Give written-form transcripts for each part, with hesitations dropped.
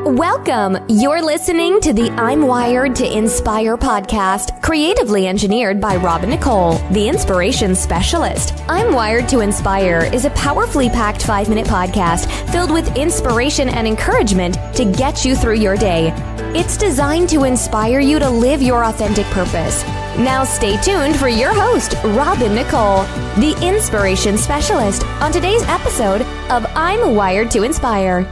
Welcome. You're listening to the I'm Wired to Inspire podcast, creatively engineered by Nicole, the inspiration specialist. I'm Wired to Inspire is a powerfully packed 5-minute podcast filled with inspiration and encouragement to get you through your day. It's designed to inspire you to live your authentic purpose. Now stay tuned for your host, Nicole, the inspiration specialist, on today's episode of I'm Wired to Inspire.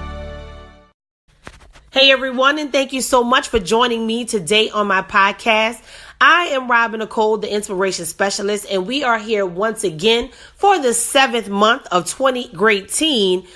Hey everyone, and thank you so much for joining me today on my podcast. I am Nicole, the inspiration specialist, and we are here once again for the 7th month of 2018,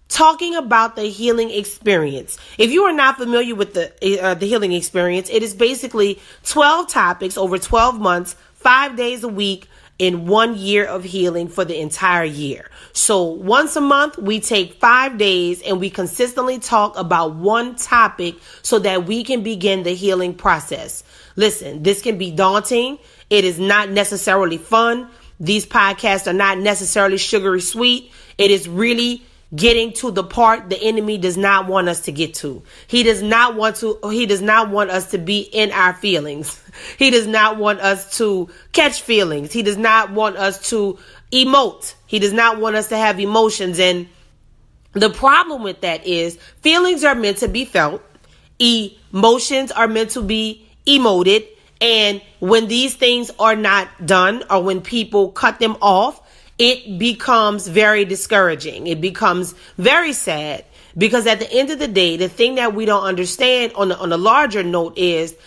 talking about the healing experience. If you are not familiar with the healing experience, it is basically 12 topics over 12 months, 5 days a week, in 1 year of healing for the entire year. So once a month, we take 5 days and we consistently talk about one topic so that we can begin the healing process. Listen, this can be daunting. It is not necessarily fun. These podcasts are not necessarily sugary sweet. It is really getting to the part the enemy does not want us to get to. He does not want us to be in our feelings. He does not want us to catch feelings. He does not want us to emote. He does not want us to have emotions. And the problem with that is feelings are meant to be felt. Emotions are meant to be emoted. And when these things are not done, or when people cut them off, it becomes very discouraging. It becomes very sad, because at the end of the day, the thing that we don't understand on a larger note is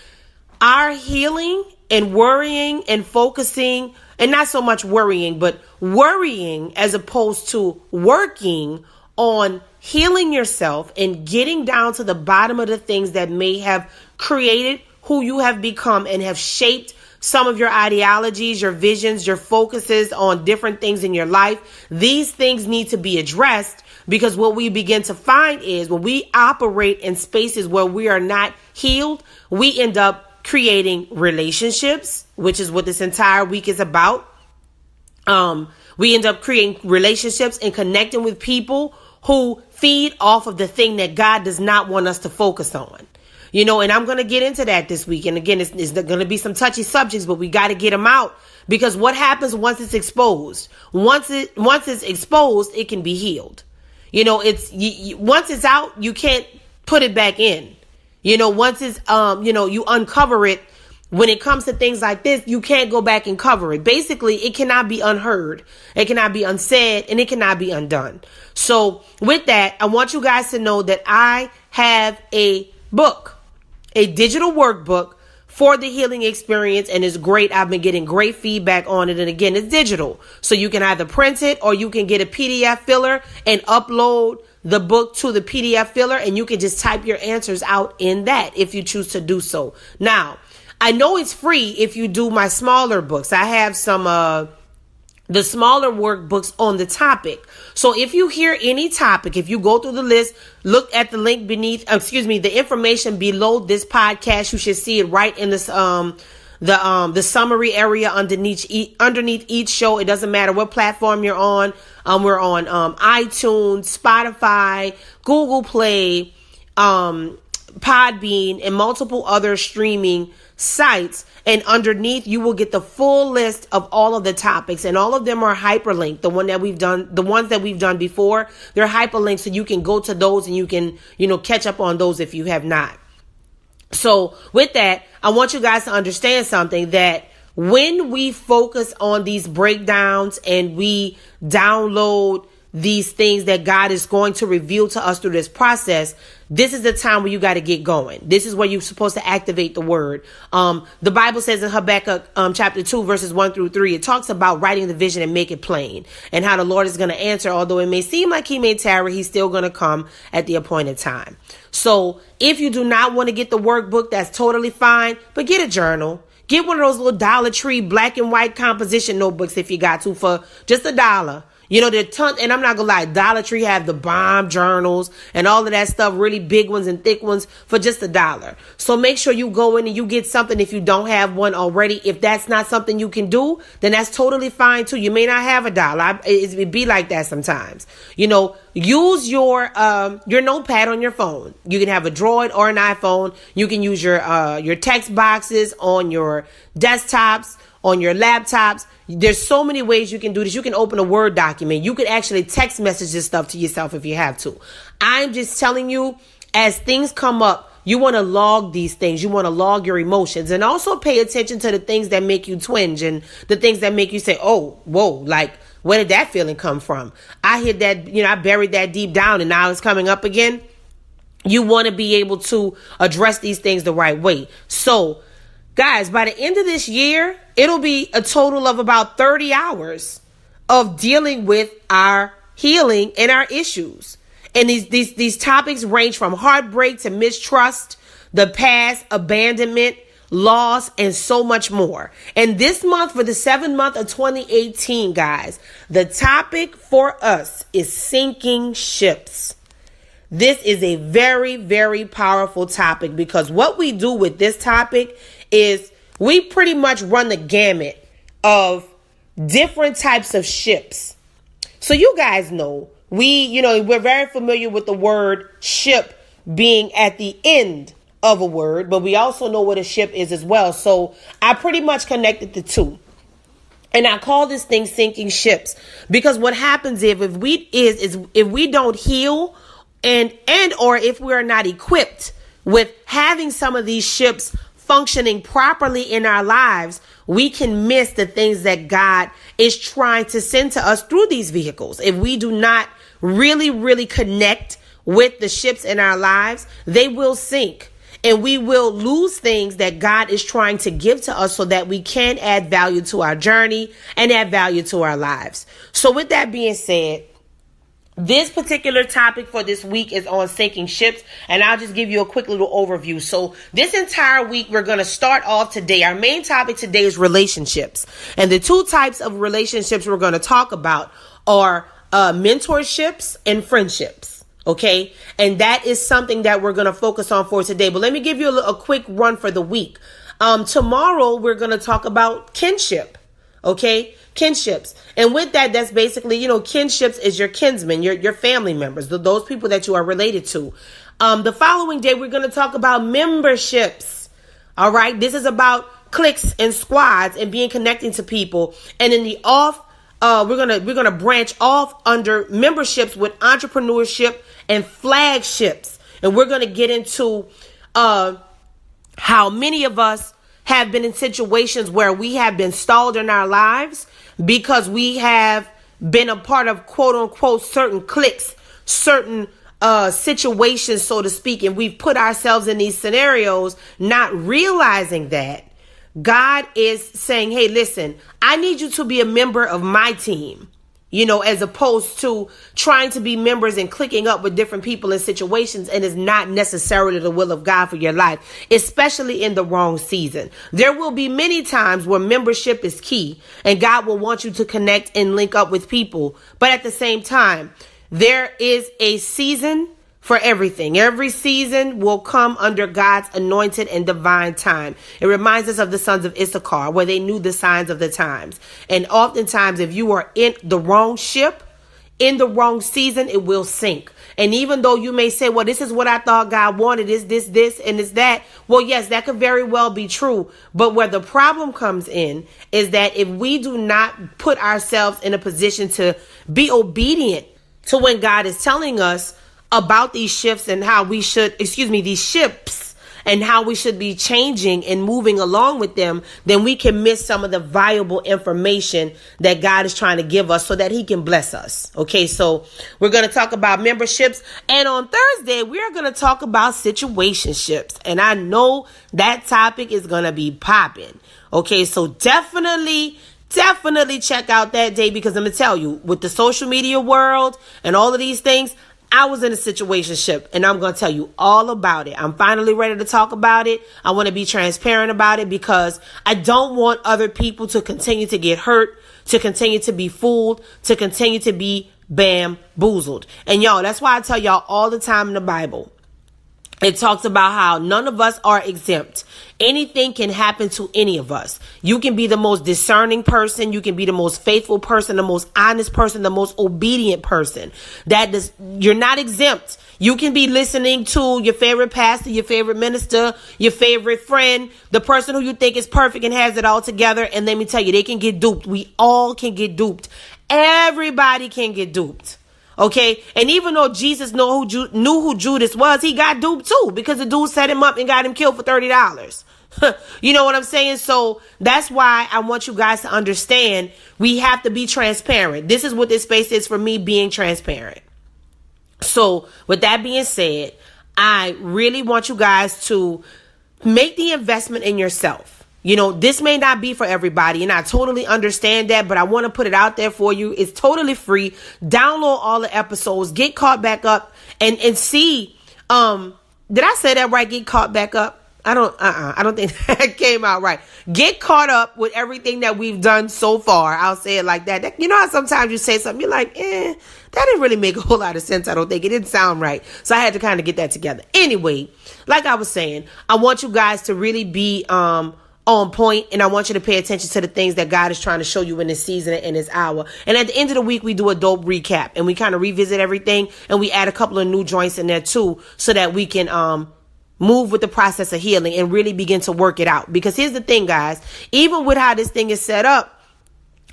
our healing and worrying and focusing, and not so much worrying, but worrying as opposed to working on healing yourself and getting down to the bottom of the things that may have created who you have become and have shaped some of your ideologies, your visions, your focuses on different things in your life. These things need to be addressed, because what we begin to find is when we operate in spaces where we are not healed, we end up creating relationships, which is what this entire week is about. We end up creating relationships and connecting with people who feed off of the thing that God does not want us to focus on. You know, and I'm going to get into that this week. And again, it's going to be some touchy subjects, but we got to get them out, because what happens once it's exposed? Once it's exposed, it can be healed. You know, once it's out, you can't put it back in. You know, once it's, you uncover it. When it comes to things like this, you can't go back and cover it. Basically, it cannot be unheard. It cannot be unsaid, and it cannot be undone. So with that, I want you guys to know that I have a book, a digital workbook for the healing experience, and it's great. I've been getting great feedback on it. And again, it's digital, so you can either print it or you can get a PDF filler and upload the book to the PDF filler, and you can just type your answers out in that if you choose to do so. Now, I know it's free if you do my smaller books. I have some the smaller workbooks on the topic. So if you hear any topic, if you go through the list, look at the link beneath, the information below this podcast. You should see it right in this the summary area underneath each show. It doesn't matter what platform you're on. We're on iTunes, Spotify, Google Play, Podbean, and multiple other streaming sites. And underneath, you will get the full list of all of the topics, and all of them are hyperlinked. The ones that we've done before, they're hyperlinked, so you can go to those and you can, catch up on those if you have not. So with that, I want you guys to understand something, that when we focus on these breakdowns and we download these things that God is going to reveal to us through this process, this is the time where you got to get going. This is where you're supposed to activate the word. The Bible says in Habakkuk chapter 2, verses 1 through 3, it talks about writing the vision and make it plain, and how the Lord is going to answer. Although it may seem like he may tarry, he's still going to come at the appointed time. So if you do not want to get the workbook, that's totally fine, but get a journal. Get one of those little Dollar Tree black and white composition notebooks if you got to, for just $1. There are tons, and I'm not gonna lie, Dollar Tree have the bomb journals and all of that stuff, really big ones and thick ones for just $1. So make sure you go in and you get something if you don't have one already. If that's not something you can do, then that's totally fine too. You may not have $1. It be like that sometimes. Use your notepad on your phone. You can have a Droid or an iPhone. You can use your text boxes on your desktops, on your laptops. There's so many ways you can do this. You can open a Word document. You can actually text message this stuff to yourself if you have to. I'm just telling you, as things come up, you want to log these things. You want to log your emotions, and also pay attention to the things that make you twinge and the things that make you say, oh, whoa, like, where did that feeling come from? I hid that, I buried that deep down and now it's coming up again. You want to be able to address these things the right way. So, guys, by the end of this year, it'll be a total of about 30 hours of dealing with our healing and our issues. And these topics range from heartbreak to mistrust, the past, abandonment, loss, and so much more. And this month, for the 7th month of 2018, guys, the topic for us is sinking ships. This is a very, very powerful topic, because what we do with this topic is we pretty much run the gamut of different types of ships. So you guys know, we're very familiar with the word ship being at the end of a word, but we also know what a ship is as well. So I pretty much connected the two. And I call this thing sinking ships, because what happens if we don't heal or if we are not equipped with having some of these ships functioning properly in our lives, we can miss the things that God is trying to send to us through these vehicles. If we do not really, really connect with the ships in our lives, they will sink. And we will lose things that God is trying to give to us so that we can add value to our journey and add value to our lives. So with that being said, this particular topic for this week is on sinking ships, and I'll just give you a quick little overview. So this entire week, we're going to start off today. Our main topic today is relationships. And the two types of relationships we're going to talk about are mentorships and friendships. Okay. And that is something that we're going to focus on for today. But let me give you a quick run for the week. Tomorrow, we're going to talk about kinship. Okay. Kinships. And with that, that's basically, kinships is your kinsmen, your family members, those people that you are related to. The following day, we're going to talk about memberships. All right. This is about cliques and squads and being connecting to people. And in the off, we're gonna branch off under memberships with entrepreneurship and flagships, and we're gonna get into how many of us have been in situations where we have been stalled in our lives because we have been a part of quote unquote certain cliques, certain situations, so to speak, and we've put ourselves in these scenarios, not realizing that God is saying, hey, listen, I need you to be a member of my team, as opposed to trying to be members and clicking up with different people in situations, and is not necessarily the will of God for your life, especially in the wrong season. There will be many times where membership is key and God will want you to connect and link up with people. But at the same time, there is a season for everything. Every season will come under God's anointed and divine time. It reminds us of the sons of Issachar, where they knew the signs of the times. And oftentimes, if you are in the wrong ship, in the wrong season, it will sink. And even though you may say, well, this is what I thought God wanted, is this, and is that. Well, yes, that could very well be true. But where the problem comes in is that if we do not put ourselves in a position to be obedient to when God is telling us about these shifts and how we should, these ships and how we should be changing and moving along with them, then we can miss some of the valuable information that God is trying to give us so that he can bless us. Okay, so we're going to talk about memberships. And on Thursday, we are going to talk about situationships. And I know that topic is going to be popping. Okay, so definitely check out that day, because I'm going to tell you, with the social media world and all of these things, I was in a situationship, and I'm going to tell you all about it. I'm finally ready to talk about it. I want to be transparent about it, because I don't want other people to continue to get hurt, to continue to be fooled, to continue to be bamboozled. And y'all, that's why I tell y'all all the time in the Bible, it talks about how none of us are exempt. Anything can happen to any of us. You can be the most discerning person. You can be the most faithful person, the most honest person, the most obedient person. You're not exempt. You can be listening to your favorite pastor, your favorite minister, your favorite friend, the person who you think is perfect and has it all together. And let me tell you, they can get duped. We all can get duped. Everybody can get duped. Okay. And even though Jesus knew who Judas was, he got duped too, because the dude set him up and got him killed for $30. You know what I'm saying? So that's why I want you guys to understand we have to be transparent. This is what this space is for me, being transparent. So with that being said, I really want you guys to make the investment in yourself. You know, this may not be for everybody, and I totally understand that, but I want to put it out there for you. It's totally free. Download all the episodes, get caught back up, and see. Did I say that right? Get caught back up. I don't think that came out right. Get caught up with everything that we've done so far. I'll say it like that. You know how sometimes you say something, you're like, that didn't really make a whole lot of sense. I don't think it didn't sound right. So I had to kind of get that together. Anyway, like I was saying, I want you guys to really be on point, and I want you to pay attention to the things that God is trying to show you in this season and this hour. And at the end of the week, we do a dope recap, and we kind of revisit everything, and we add a couple of new joints in there too, so that we can move with the process of healing and really begin to work it out. Because here's the thing, guys, even with how this thing is set up,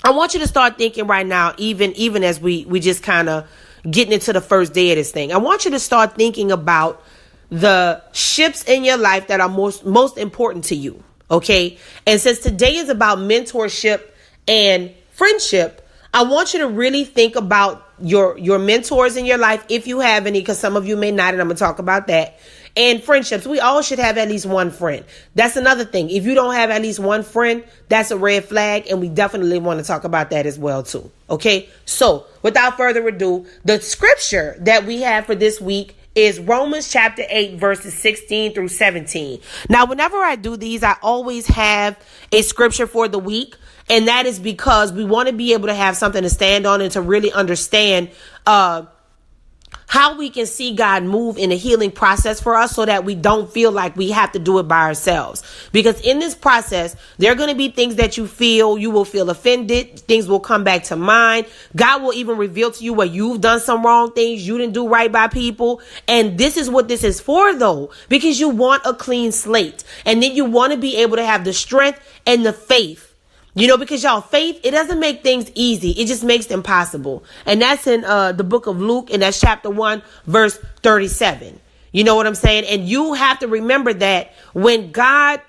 I want you to start thinking right now, even as we just kind of getting into the first day of this thing, I want you to start thinking about the ships in your life that are most important to you. Okay. And since today is about mentorship and friendship, I want you to really think about your mentors in your life, if you have any, because some of you may not, and I'm going to talk about that. And friendships. We all should have at least one friend. That's another thing. If you don't have at least one friend, that's a red flag. And we definitely want to talk about that as well, too. Okay. So without further ado, the scripture that we have for this week is Romans chapter 8, verses 16 through 17. Now, whenever I do these, I always have a scripture for the week. And that is because we want to be able to have something to stand on and to really understand how we can see God move in the healing process for us, so that we don't feel like we have to do it by ourselves. Because in this process, there are going to be things that you will feel offended. Things will come back to mind. God will even reveal to you where you've done some wrong things. You didn't do right by people. And this is what this is for, though, because you want a clean slate. And then you want to be able to have the strength and the faith. You know, because y'all, faith, it doesn't make things easy. It just makes them possible. And that's in the book of Luke, and that's chapter 1, verse 37. You know what I'm saying? And you have to remember that when God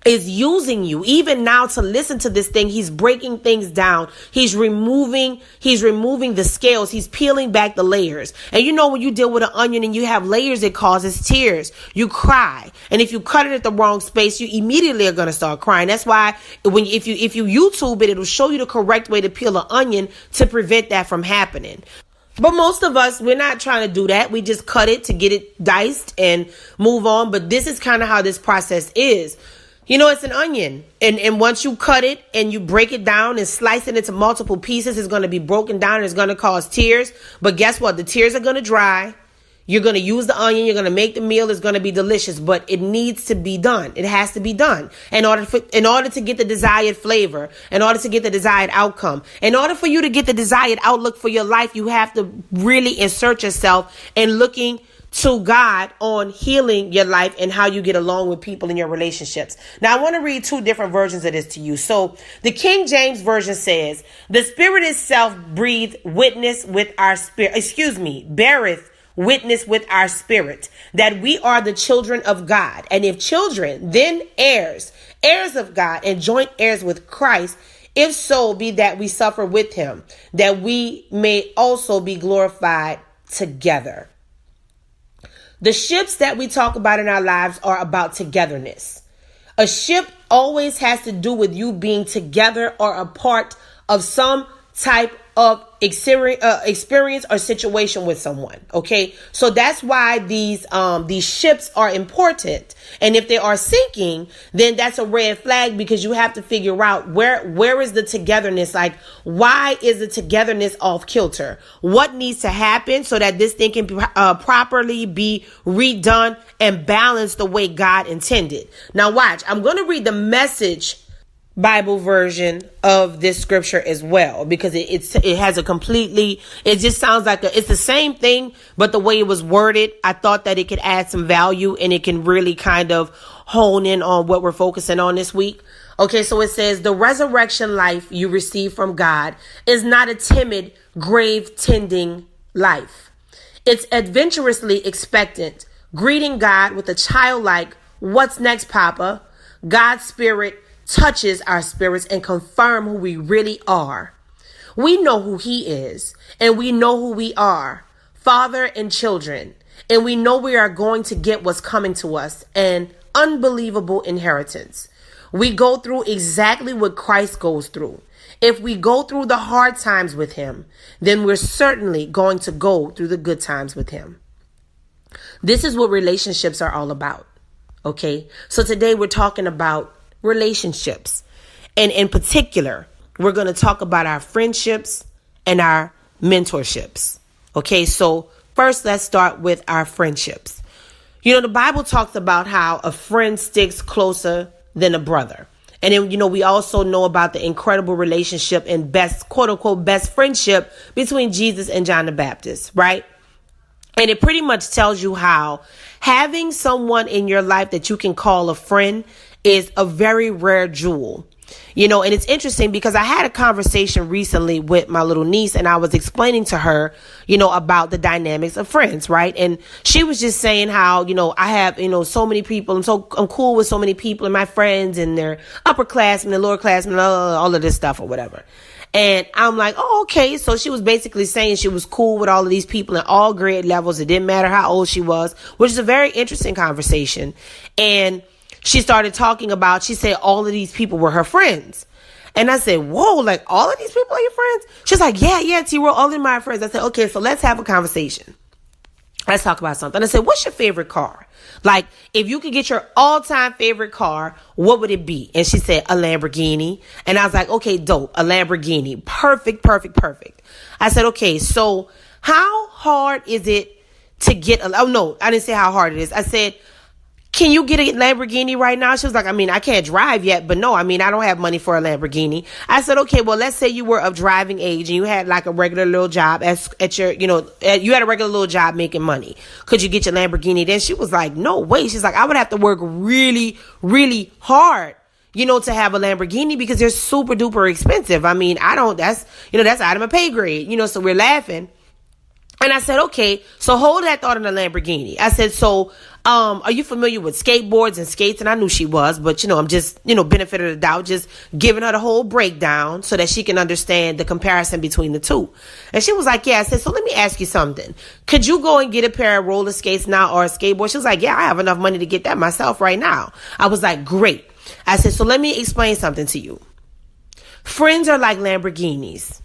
is using you, even now, to listen to this thing, he's breaking things down. He's removing the scales. He's peeling back the layers. And you know, when you deal with an onion and you have layers, it causes tears. You cry. And if you cut it at the wrong space, you immediately are going to start crying. That's why if you YouTube it, it'll show you the correct way to peel an onion to prevent that from happening. But most of us, we're not trying to do that. We just cut it to get it diced and move on. But this is kind of how this process is. You know, it's an onion. And once you cut it and you break it down and slice it into multiple pieces, it's going to be broken down and it's going to cause tears. But guess what? The tears are going to dry. You're going to use the onion. You're going to make the meal. It's going to be delicious. But it needs to be done. It has to be done in order to get the desired flavor, in order to get the desired outcome. In order for you to get the desired outlook for your life, you have to really insert yourself in looking to God on healing your life and how you get along with people in your relationships. Now, I want to read two different versions of this to you. So the King James Version says, the Spirit itself beareth witness with our spirit, that we are the children of God. And if children, then heirs of God, and joint heirs with Christ, if so be that we suffer with him, that we may also be glorified together. The ships that we talk about in our lives are about togetherness. A ship always has to do with you being together or a part of some type of experience or situation with someone. Okay, so that's why these ships are important. And if they are sinking, then that's a red flag, because you have to figure out where is the togetherness. Like, why is the togetherness off kilter? What needs to happen so that this thing can properly be redone and balanced the way God intended. Now watch, I'm going to read the Message Bible version of this scripture as well, because it has a completely, it just sounds like it's the same thing, but the way it was worded, I thought that it could add some value and it can really kind of hone in on what we're focusing on this week. Okay, so it says, the resurrection life you receive from God is not a timid, grave tending life. It's adventurously expectant, greeting God with a childlike, "What's next, Papa?" God's Spirit touches our spirits and confirm who we really are. We know who He is, and we know who we are, Father and children, and we know we are going to get what's coming to us, an unbelievable inheritance. We go through exactly what Christ goes through. If we go through the hard times with Him, then we're certainly going to go through the good times with Him. This is what relationships are all about. Okay, so today we're talking about relationships. And in particular, we're going to talk about our friendships and our mentorships. Okay, so first let's start with our friendships. You know, the Bible talks about how a friend sticks closer than a brother. And then, you know, we also know about the incredible relationship and best, quote unquote, best friendship between Jesus and John the Baptist, right? And it pretty much tells you how having someone in your life that you can call a friend is a very rare jewel. You know, and it's interesting because I had a conversation recently with my little niece, and I was explaining to her, you know, about the dynamics of friends, right? And she was just saying how, you know, I have, you know, so many people, I'm cool with so many people and my friends, and they're upperclassmen and lowerclassmen, all of this stuff or whatever. And I'm like, oh, okay. So she was basically saying she was cool with all of these people at all grade levels. It didn't matter how old she was, which is a very interesting conversation. And she started talking about, she said all of these people were her friends. And I said, whoa, like all of these people are your friends? She's like, yeah, T-Roll, all of them are my friends. I said, okay, so let's have a conversation. Let's talk about something. I said, what's your favorite car? Like, if you could get your all-time favorite car, what would it be? And she said, a Lamborghini. And I was like, okay, dope, a Lamborghini. Perfect. I said, okay, so how hard is it to get oh, no, I didn't say how hard it is. I said, can you get a Lamborghini right now? She was like, I mean, I can't drive yet, but no, I mean, I don't have money for a Lamborghini. I said, okay, well, let's say you were of driving age and you had like a regular little job at your, you know, you had a regular little job making money. Could you get your Lamborghini? Then she was like, no way. She's like, I would have to work really, really hard, you know, to have a Lamborghini because they're super duper expensive. I mean, that's out of my pay grade, you know, so we're laughing. And I said, okay, so hold that thought on a Lamborghini. I said, so, are you familiar with skateboards and skates? And I knew she was, but, you know, I'm just, you know, benefit of the doubt, just giving her the whole breakdown so that she can understand the comparison between the two. And she was like, yeah. I said, so let me ask you something. Could you go and get a pair of roller skates now or a skateboard? She was like, yeah, I have enough money to get that myself right now. I was like, great. I said, so let me explain something to you. Friends are like Lamborghinis.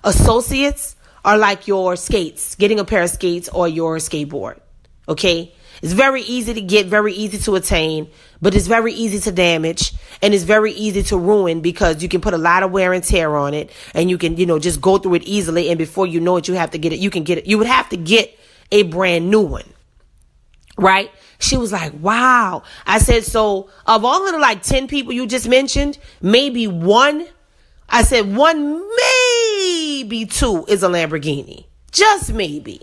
Associates are like your skates, getting a pair of skates or your skateboard. Okay? It's very easy to get, very easy to attain, but it's very easy to damage, and it's very easy to ruin because you can put a lot of wear and tear on it, and you can, you know, just go through it easily, and before you know it, you have to get it. You can get it. You would have to get a brand new one. Right? She was like, wow. I said, so of all of the like 10 people you just mentioned, maybe one, I said one, maybe two is a Lamborghini. Just maybe.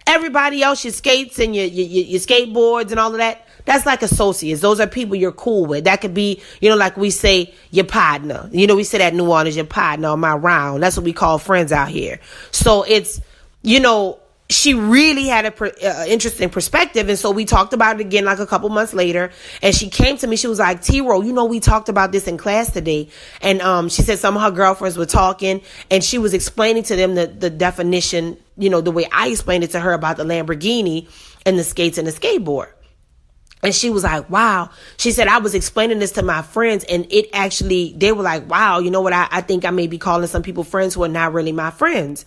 Everybody else, your skates and your skateboards and all of that, that's like associates. Those are people you're cool with. That could be, you know, like we say, your partner. You know, we say that in New Orleans, your partner on my round. That's what we call friends out here. So it's, you know, she really had a interesting perspective. And so we talked about it again like a couple months later. And she came to me. She was like, T-Roll, you know, we talked about this in class today. And she said some of her girlfriends were talking and she was explaining to them the definition, you know, the way I explained it to her about the Lamborghini and the skates and the skateboard. And she was like, wow. She said, I was explaining this to my friends and they were like, wow, you know what? I think I may be calling some people friends who are not really my friends.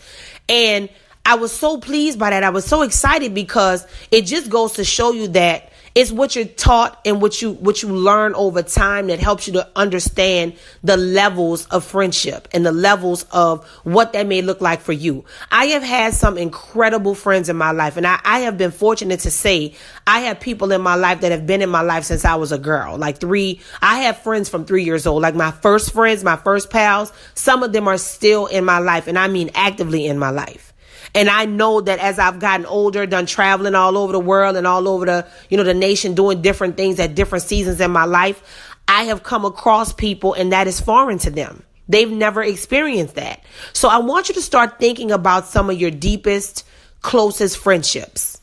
And I was so pleased by that. I was so excited because it just goes to show you that it's what you're taught and what you learn over time that helps you to understand the levels of friendship and the levels of what that may look like for you. I have had some incredible friends in my life, and I have been fortunate to say I have people in my life that have been in my life since I was a girl. I have friends from 3 years old, like my first friends, my first pals. Some of them are still in my life, and I mean actively in my life. And I know that as I've gotten older, done traveling all over the world and all over the nation, doing different things at different seasons in my life, I have come across people and that is foreign to them. They've never experienced that. So I want you to start thinking about some of your deepest, closest friendships.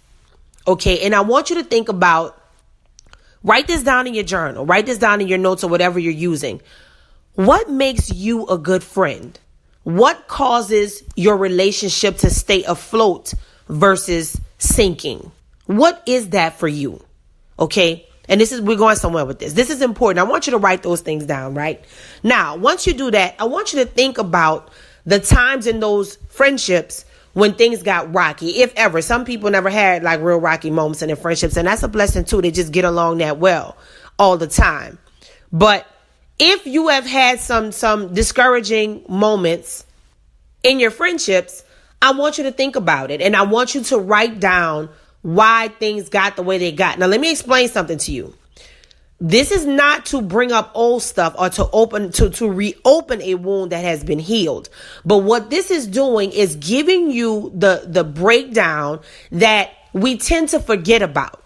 Okay. And I want you to think about, write this down in your journal, write this down in your notes or whatever you're using. What makes you a good friend? What causes your relationship to stay afloat versus sinking? What is that for you? Okay. And we're going somewhere with this. This is important. I want you to write those things down, right? Now, once you do that, I want you to think about the times in those friendships when things got rocky, if ever. Some people never had like real rocky moments in their friendships, and that's a blessing too. They just get along that well all the time. But if you have had some discouraging moments in your friendships, I want you to think about it. And I want you to write down why things got the way they got. Now, let me explain something to you. This is not to bring up old stuff or to reopen a wound that has been healed. But what this is doing is giving you the breakdown that we tend to forget about.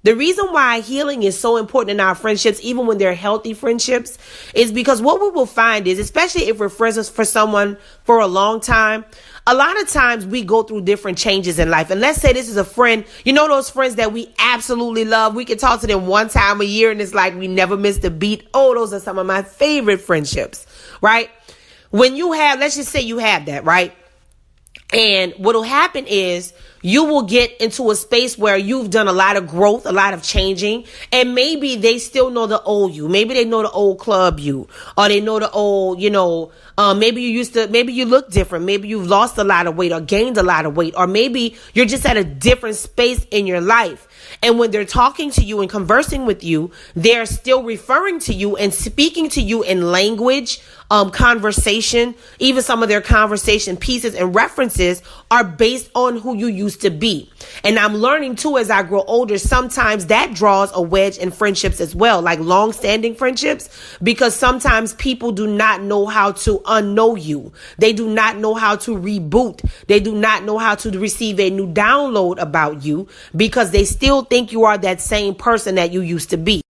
The reason why healing is so important in our friendships, even when they're healthy friendships, is because what we will find is, especially if we're friends for someone for a long time, a lot of times we go through different changes in life. And let's say this is a friend, those friends that we absolutely love. We can talk to them one time a year and it's like we never missed a beat. Oh, those are some of my favorite friendships, right? When let's just say you have that, right? And what'll happen is you will get into a space where you've done a lot of growth, a lot of changing, and maybe they still know the old you. Maybe they know the old club you, or they know the old, maybe you look different. Maybe you've lost a lot of weight or gained a lot of weight, or maybe you're just at a different space in your life. And when they're talking to you and conversing with you, they're still referring to you and speaking to you in language, conversation. Even some of their conversation pieces and references are based on who you used to be. And I'm learning too, as I grow older, sometimes that draws a wedge in friendships as well, like long-standing friendships, because sometimes people do not know how to unknow you. They do not know how to reboot. They do not know how to receive a new download about you because they still think you are that same person that you used to be.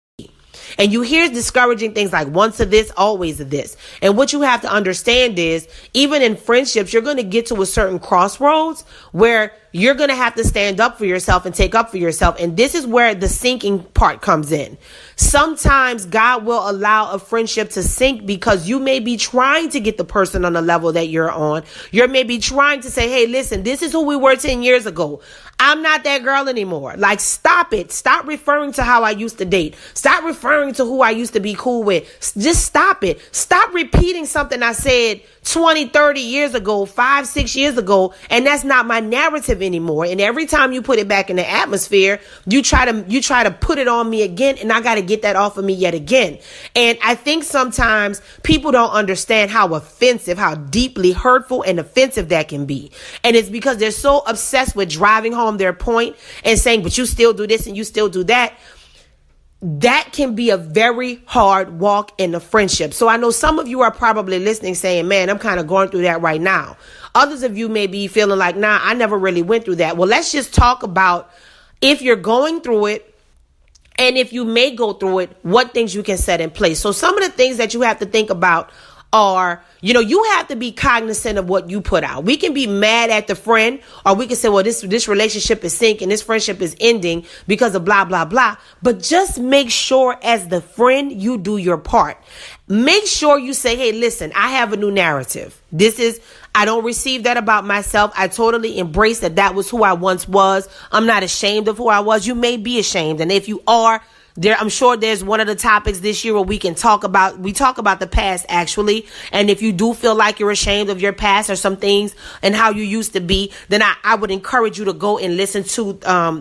And you hear discouraging things like once of this, always of this. And what you have to understand is, even in friendships, you're going to get to a certain crossroads where you're going to have to stand up for yourself and take up for yourself. And this is where the sinking part comes in. Sometimes God will allow a friendship to sink because you may be trying to get the person on the level that you're on. You may be trying to say, hey, listen, this is who we were 10 years ago. I'm not that girl anymore. Like, stop it. Stop referring to how I used to date. Stop referring to who I used to be cool with. Just stop it. Stop repeating something I said 20, 30 years ago, 5, 6 years ago. And that's not my narrative anymore. And every time you put it back in the atmosphere, you try to put it on me again. And I got to get that off of me yet again. And I think sometimes people don't understand how offensive, how deeply hurtful and offensive that can be. And it's because they're so obsessed with driving home their point and saying, but you still do this and you still do that. That can be a very hard walk in a friendship. So I know some of you are probably listening saying, man, I'm kind of going through that right now. Others of you may be feeling like, nah, I never really went through that. Well, let's just talk about if you're going through it, and if you may go through it, what things you can set in place. So some of the things that you have to think about are, you have to be cognizant of what you put out. We can be mad at the friend, or we can say, well, this relationship is sinking, this friendship is ending because of blah, blah, blah. But just make sure as the friend, you do your part. Make sure you say, hey, listen, I have a new narrative. I don't receive that about myself. I totally embrace that was who I once was. I'm not ashamed of who I was. You may be ashamed. And if you are, I'm sure there's one of the topics this year where we talk about the past actually. And if you do feel like you're ashamed of your past or some things and how you used to be, then I would encourage you to go and listen to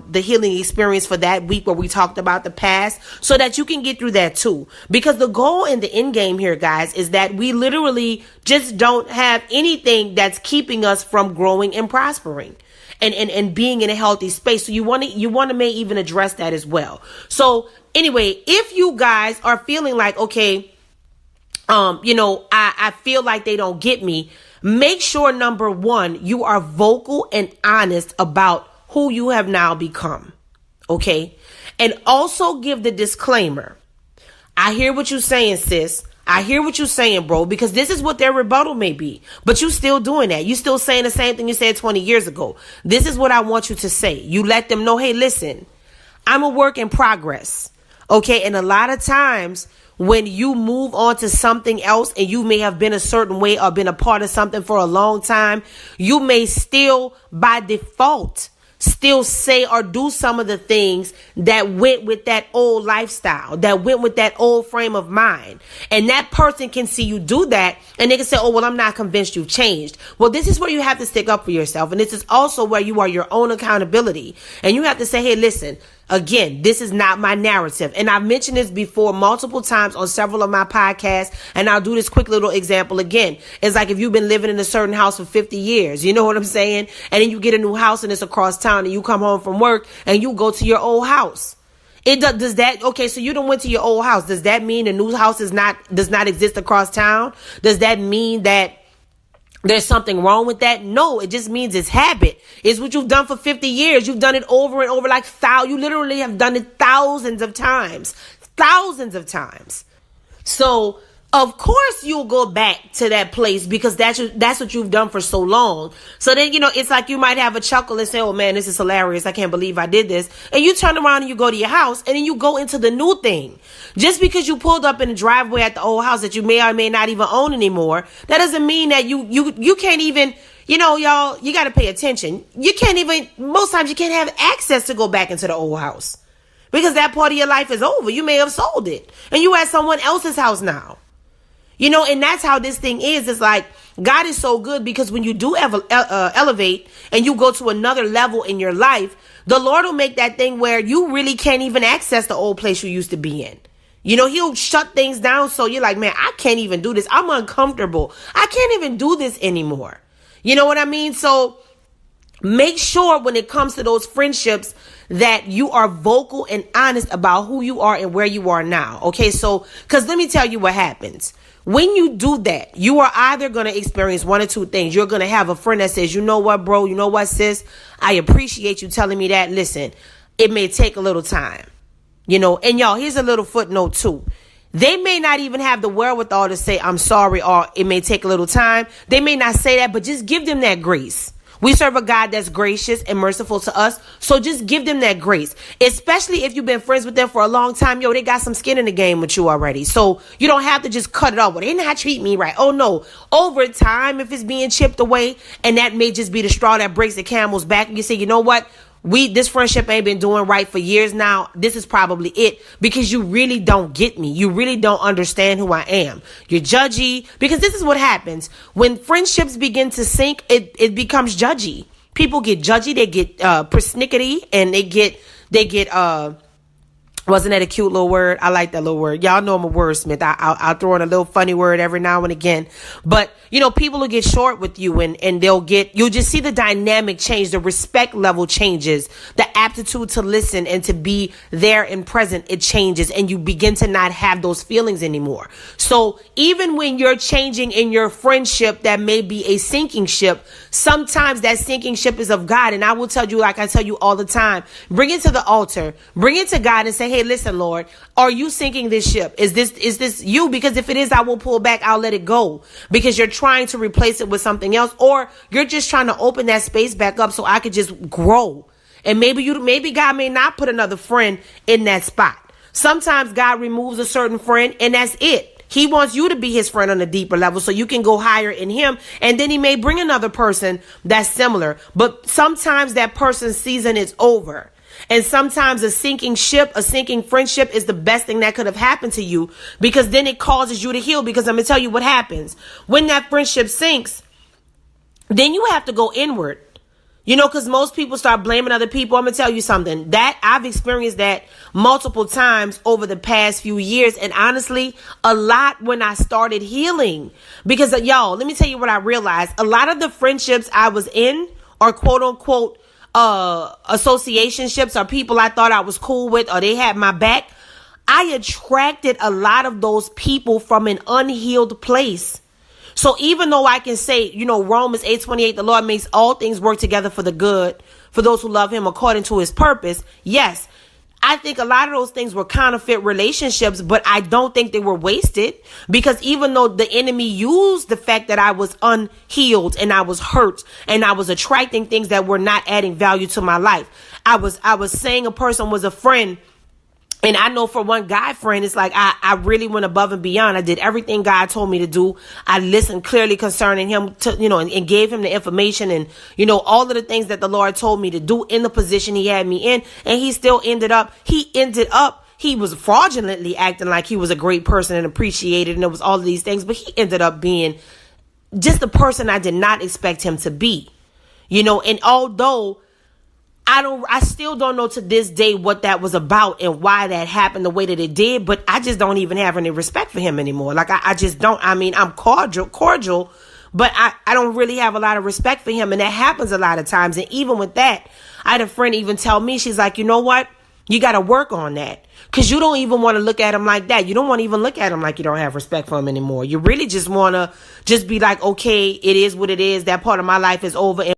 the healing experience for that week where we talked about the past, so that you can get through that too. Because the goal and the end game here, guys, is that we literally just don't have anything that's keeping us from growing and prospering and being in a healthy space. So you want to may even address that as well. So anyway, if you guys are feeling like, okay, I feel like they don't get me, make sure, number one, you are vocal and honest about who you have now become. Okay. And also give the disclaimer. I hear what you're saying, sis. I hear what you're saying, bro, because this is what their rebuttal may be. But you still doing that. You still saying the same thing you said 20 years ago. This is what I want you to say. You let them know, hey, listen, I'm a work in progress. Okay. And a lot of times when you move on to something else and you may have been a certain way or been a part of something for a long time, you may still by default still say or do some of the things that went with that old lifestyle, that went with that old frame of mind. And that person can see you do that and they can say, oh, well, I'm not convinced you've changed. Well, this is where you have to stick up for yourself. And this is also where you are your own accountability. And you have to say, hey, listen, again, this is not my narrative. And I've mentioned this before multiple times on several of my podcasts. And I'll do this quick little example again. It's like if you've been living in a certain house for 50 years, you know what I'm saying? And then you get a new house and it's across town and you come home from work and you go to your old house. Okay, so you done went to your old house. Does that mean the new house does not exist across town? Does that mean that there's something wrong with that? No, it just means it's habit. It's what you've done for 50 years. You've done it over and over you literally have done it thousands of times. So, of course, you'll go back to that place because that's what you've done for so long. So then, it's like you might have a chuckle and say, oh man, this is hilarious. I can't believe I did this. And you turn around and you go to your house and then you go into the new thing. Just because you pulled up in the driveway at the old house that you may or may not even own anymore, that doesn't mean that you can't even, y'all, you got to pay attention. Most times you can't have access to go back into the old house because that part of your life is over. You may have sold it and you at someone else's house now. And that's how this thing is. It's like God is so good because when you do elevate and you go to another level in your life, the Lord will make that thing where you really can't even access the old place you used to be in. He'll shut things down. So you're like, man, I can't even do this. I'm uncomfortable. I can't even do this anymore. You know what I mean? So make sure when it comes to those friendships that you are vocal and honest about who you are and where you are now. Okay, so because let me tell you what happens. When you do that, you are either going to experience one or two things. You're going to have a friend that says, you know what, bro? You know what, sis? I appreciate you telling me that. Listen, it may take a little time, and y'all, here's a little footnote too. They may not even have the wherewithal to say, I'm sorry, or it may take a little time. They may not say that, but just give them that grace. We serve a God that's gracious and merciful to us. So just give them that grace, especially if you've been friends with them for a long time. They got some skin in the game with you already. So you don't have to just cut it off. Well, they not treat me right. Oh, no. Over time, if it's being chipped away, and that may just be the straw that breaks the camel's back, you say, you know what? This friendship ain't been doing right for years now. This is probably it because you really don't get me. You really don't understand who I am. You're judgy because this is what happens. When friendships begin to sink, it becomes judgy. People get judgy. They get persnickety and they get wasn't that a cute little word? I like that little word. Y'all know I'm a wordsmith. I'll throw in a little funny word every now and again. But, people will get short with you and you'll just see the dynamic change. The respect level changes. The aptitude to listen and to be there and present, it changes. And you begin to not have those feelings anymore. So even when you're changing in your friendship, that may be a sinking ship. Sometimes that sinking ship is of God. And I will tell you, like I tell you all the time, bring it to the altar, bring it to God and say, hey, listen, Lord, are you sinking this ship? Is this you? Because if it is, I will pull back. I'll let it go because you're trying to replace it with something else, or you're just trying to open that space back up so I could just grow. And maybe God may not put another friend in that spot. Sometimes God removes a certain friend and that's it. He wants you to be his friend on a deeper level so you can go higher in him. And then he may bring another person that's similar. But sometimes that person's season is over. And sometimes a sinking ship, a sinking friendship is the best thing that could have happened to you, because then it causes you to heal. Because I'm going to tell you what happens when that friendship sinks. Then you have to go inward. Because most people start blaming other people. I'm going to tell you something that I've experienced that multiple times over the past few years. And honestly, a lot when I started healing, because y'all, let me tell you what I realized. A lot of the friendships I was in, or quote unquote, associationships, or people I thought I was cool with, or they had my back. I attracted a lot of those people from an unhealed place. So even though I can say, Romans 8:28, the Lord makes all things work together for the good, for those who love him according to his purpose. Yes, I think a lot of those things were counterfeit relationships, but I don't think they were wasted, because even though the enemy used the fact that I was unhealed and I was hurt and I was attracting things that were not adding value to my life, I was saying a person was a friend. And I know for one guy friend, it's like I really went above and beyond. I did everything God told me to do. I listened clearly concerning him to, and gave him the information and, all of the things that the Lord told me to do in the position he had me in. And he still ended up, he was fraudulently acting like he was a great person and appreciated. And it was all of these things. But he ended up being just the person I did not expect him to be, and although I still don't know to this day what that was about and why that happened the way that it did, but I just don't even have any respect for him anymore. Like, I just don't. I mean, I'm cordial, but I don't really have a lot of respect for him. And that happens a lot of times. And even with that, I had a friend even tell me, she's like, you know what? You got to work on that, because you don't even want to look at him like that. You don't want to even look at him like you don't have respect for him anymore. You really just want to just be like, okay, it is what it is. That part of my life is over. And